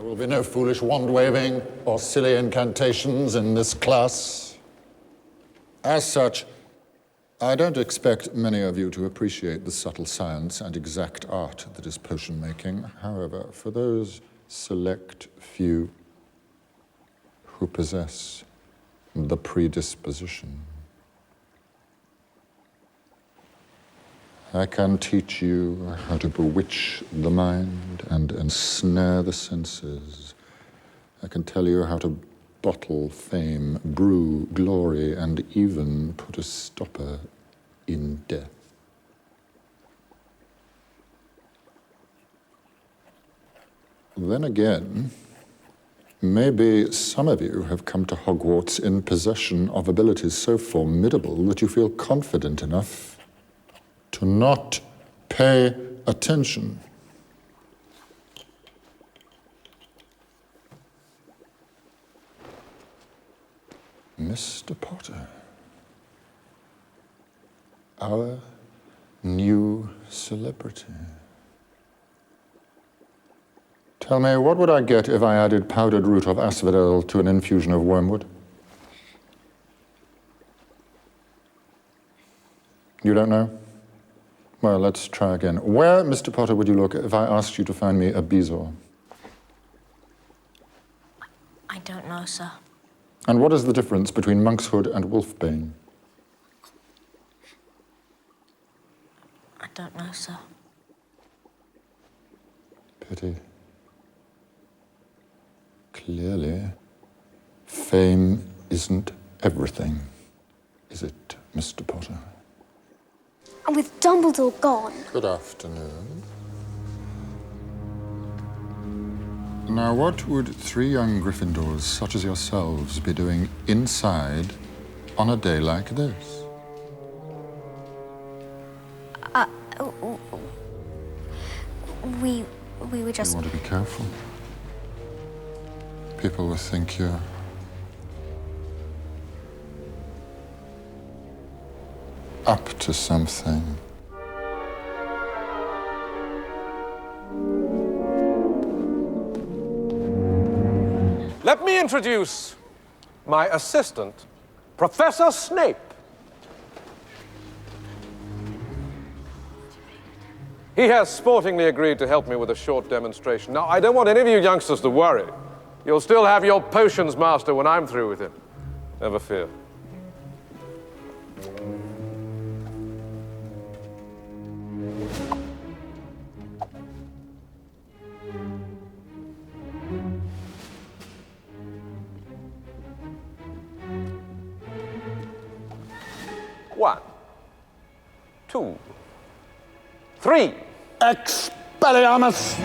There will be no foolish wand-waving or silly incantations in this class. As such, I don't expect many of you to appreciate the subtle science and exact art that is potion-making. However, for those select few who possess the predisposition, I can teach you how to bewitch the mind and ensnare the senses. I can tell you how to bottle fame, brew glory, and even put a stopper in death. Then again, maybe some of you have come to Hogwarts in possession of abilities so formidable that you feel confident enough to not pay attention. Mr. Potter, our new celebrity. Tell me, what would I get if I added powdered root of asphodel to an infusion of wormwood? You don't know? Well, let's try again. Where, Mr. Potter, would you look if I asked you to find me a bezoar? I don't know, sir. And what is the difference between monkshood and wolfbane? I don't know, sir. Pity. Clearly, fame isn't everything, is it, Mr. Potter? And with Dumbledore gone... Good afternoon. Now, what would three young Gryffindors such as yourselves be doing inside on a day like this? We were just... You want to be careful. People will think you're up to something. Let me introduce my assistant, Professor Snape. He has sportingly agreed to help me with a short demonstration. Now, I don't want any of you youngsters to worry. You'll still have your potions master when I'm through with him. Never fear. One, two, three. Expelliarmus!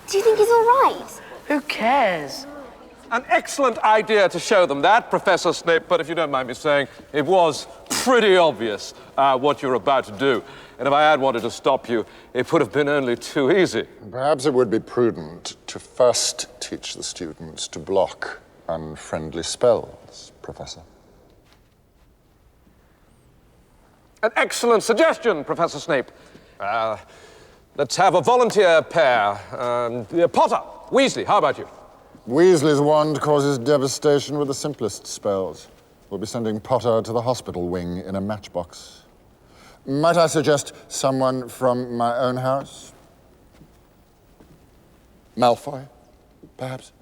Do you think he's all right? Who cares? An excellent idea to show them that, Professor Snape, but if you don't mind me saying, it was pretty obvious what you're about to do. And if I had wanted to stop you, it would have been only too easy. Perhaps it would be prudent to first teach the students to block unfriendly spells, Professor. An excellent suggestion, Professor Snape. Let's have a volunteer pair. Potter, Weasley, how about you? Weasley's wand causes devastation with the simplest spells. We'll be sending Potter to the hospital wing in a matchbox. Might I suggest someone from my own house? Malfoy, perhaps?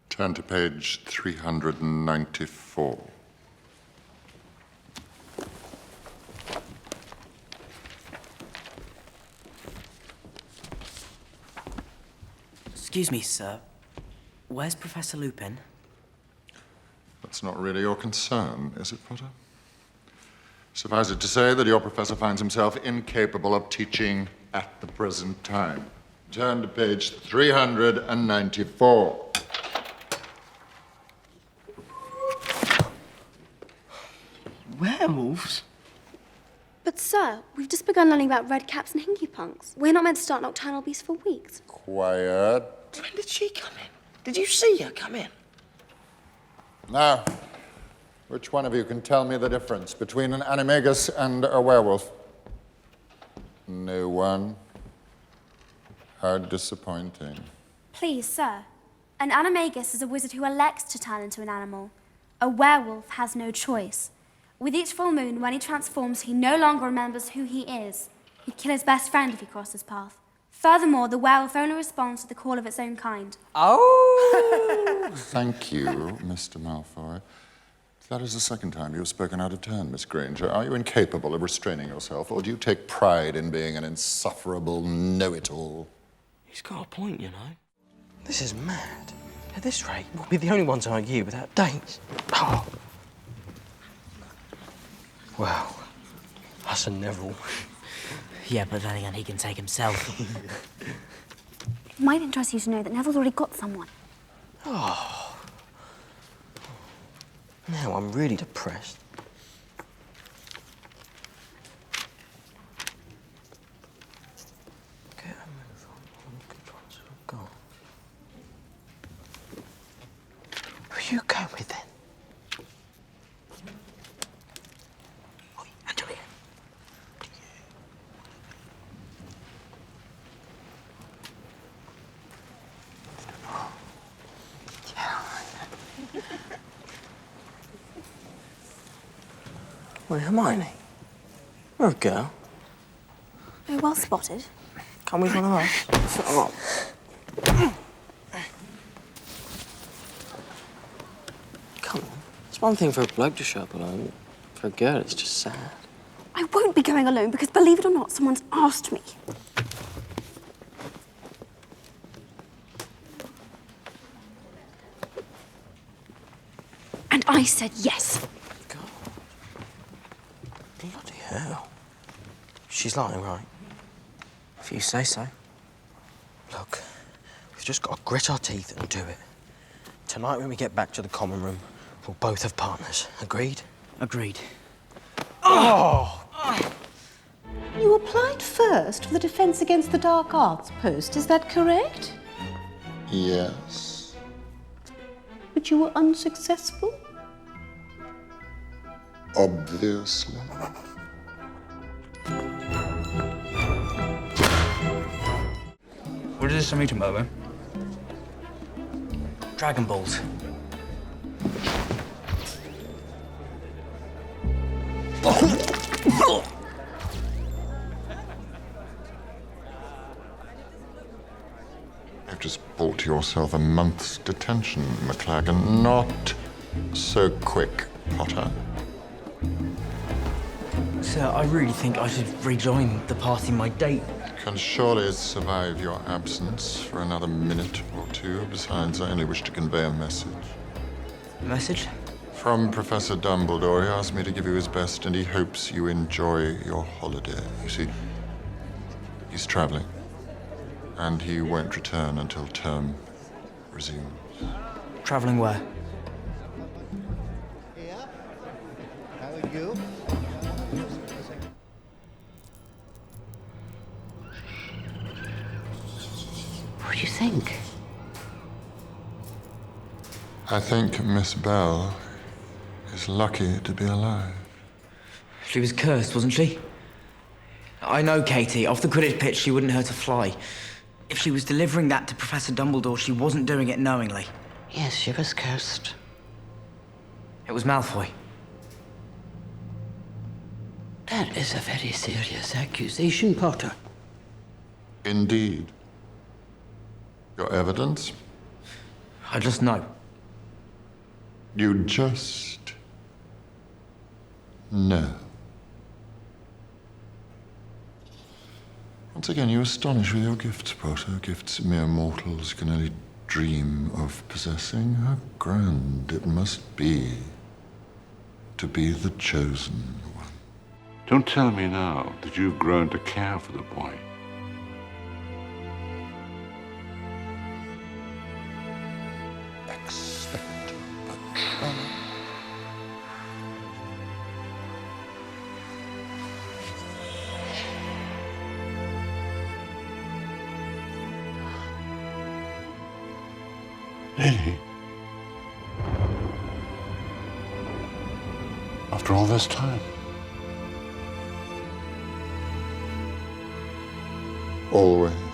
Turn to page 394. Excuse me, sir. Where's Professor Lupin? That's not really your concern, is it, Potter? Suffice it to say that your professor finds himself incapable of teaching at the present time. Turn to page 394. Werewolves? But, sir, we've just begun learning about red caps and hinky punks. We're not meant to start nocturnal beasts for weeks. Quiet. When did she come in? Did you see her come in? Now, which one of you can tell me the difference between an animagus and a werewolf? No one. How disappointing. Please, sir. An animagus is a wizard who elects to turn into an animal. A werewolf has no choice. With each full moon, when he transforms, he no longer remembers who he is. He'd kill his best friend if he crossed his path. Furthermore, the werewolf only responds to the call of its own kind. Oh! Thank you, Mr. Malfoy. That is the second time you've spoken out of turn, Miss Granger. Are you incapable of restraining yourself, or do you take pride in being an insufferable know-it-all? He's got a point, you know. This is mad. At this rate, we'll be the only ones like you without dates. Oh. Well, us and Neville. Yeah, but then again, he can take himself. It might interest you to know that Neville's already got someone. Oh. Now I'm really depressed. Get a move on. All the good ones have gone. Who you go with then? Oi, Angelia. Wait, Hermione? You're a girl. Oh, well spotted. Come with one of us. Oh. Come on. It's one thing for a bloke to show up alone. For a girl, it's just sad. I won't be going alone because, believe it or not, someone's asked me. And I said yes. God. Bloody hell. She's lying, right? If you say so. Look, we've just got to grit our teeth and do it. Tonight when we get back to the common room, we'll both have partners. Agreed? Agreed. You applied first for the Defence Against the Dark Arts post, is that correct? Yes. But you were unsuccessful? Obviously. What is this I'm eating, by the way? Dragon Balls. You've just bought yourself a month's detention, McLagan. Not so quick, Potter. Sir, I really think I should rejoin the party my date. Can surely survive your absence for another minute or two. Besides, I only wish to convey a message. Message? From Professor Dumbledore. He asked me to give you his best, and he hopes you enjoy your holiday. You see, he's traveling, and he won't return until term resumes. Traveling where? How are you? What do you think? I think Miss Bell is lucky to be alive. She was cursed, wasn't she? I know, Katie. Off the Quidditch pitch, she wouldn't hurt a fly. If she was delivering that to Professor Dumbledore, she wasn't doing it knowingly. Yes, she was cursed. It was Malfoy. That is a very serious accusation, Potter. Indeed. Your evidence? I just know. You just know. Once again, you astonish with your gifts, Potter. Gifts mere mortals can only dream of possessing. How grand it must be to be the chosen one. Don't tell me now that you've grown to care for the boy. Expecto Patronum. Lily? After all this time? Always.